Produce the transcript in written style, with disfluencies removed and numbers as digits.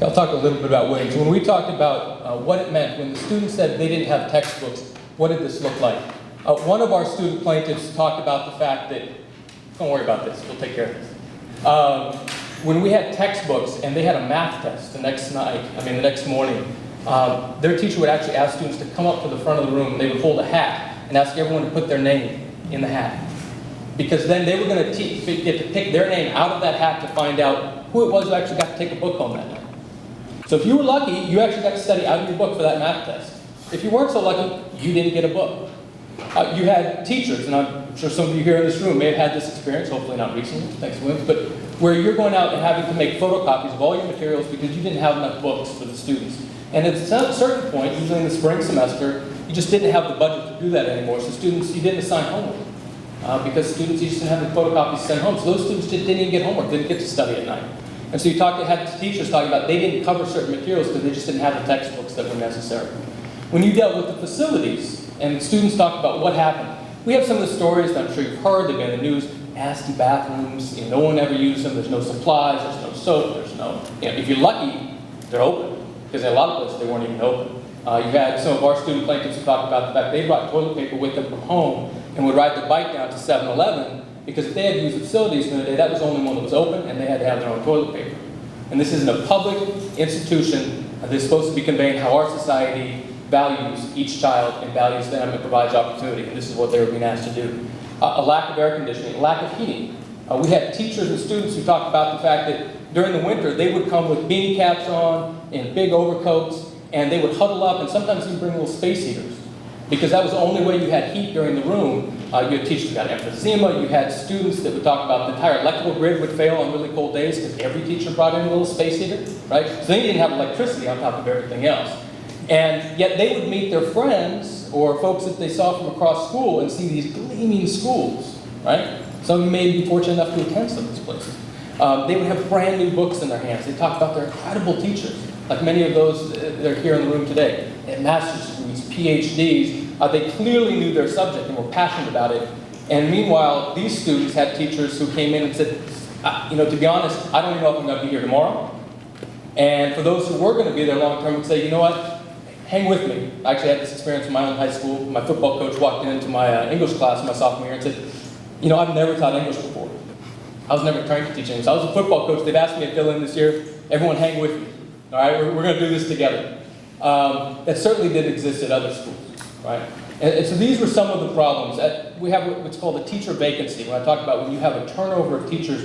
I'll talk a little bit about winning. So when we talked about what it meant, when the students said they didn't have textbooks, what did this look like? One of our student plaintiffs talked about the fact that, don't worry about this, we'll take care of this. When we had textbooks and they had a math test the next morning, their teacher would actually ask students to come up to the front of the room and they would hold a hat and ask everyone to put their name in the hat. Because then they were going to get to pick their name out of that hat to find out who it was who actually got to take a book home that night. So if you were lucky, you actually got to study out of your book for that math test. If you weren't so lucky, you didn't get a book. You had teachers, and I'm sure some of you here in this room may have had this experience, hopefully not recently, thanks to women, but where you're going out and having to make photocopies of all your materials because you didn't have enough books for the students. And at a certain point, usually in the spring semester, you just didn't have the budget to do that anymore. So students, you didn't assign homework because students, you just didn't have the photocopies to send home. So those students just didn't even get homework, didn't get to study at night. And so you had teachers talking about they didn't cover certain materials because they just didn't have the textbooks that were necessary. When you dealt with the facilities and students talked about what happened, we have some of the stories that I'm sure you've heard, they've been in the news, nasty bathrooms, no one ever used them, there's no supplies, there's no soap, there's no, if you're lucky, they're open, because in a lot of places they weren't even open. You had some of our student plaintiffs who talked about the fact they brought toilet paper with them from home and would ride the bike down to 7-Eleven because if they had to use the facilities in the day, that was the only one that was open and they had to have their own toilet paper. And this isn't a public institution that's supposed to be conveying how our society values each child and values them and provides opportunity. And this is what they were being asked to do. A lack of air conditioning, a lack of heating. We had teachers and students who talked about the fact that during the winter they would come with beanie caps on and big overcoats and they would huddle up and sometimes even bring little space heaters because that was the only way you had heat during the room. You had teachers who got emphysema, you had students that would talk about the entire electrical grid would fail on really cold days because every teacher brought in a little space heater, right? So they didn't have electricity on top of everything else. And yet they would meet their friends or folks that they saw from across school and see these gleaming schools, right? Some of you may be fortunate enough to attend some of these places. They would have brand new books in their hands. They talk about their incredible teachers, like many of those that are here in the room today. They had master's degrees, PhDs. They clearly knew their subject and were passionate about it. And meanwhile, these students had teachers who came in and said, to be honest, I don't even know if I'm going to be here tomorrow. And for those who were going to be there long term would say, you know what, hang with me. I actually had this experience in my own high school. My football coach walked into my English class my sophomore year and said, I've never taught English before. I was never trained to teach English. I was a football coach. They've asked me to fill in this year. Everyone hang with me. All right, we're going to do this together. That certainly didn't exist at other schools, right? And so these were some of the problems. We have what's called a teacher vacancy. When I talk about when you have a turnover of teachers,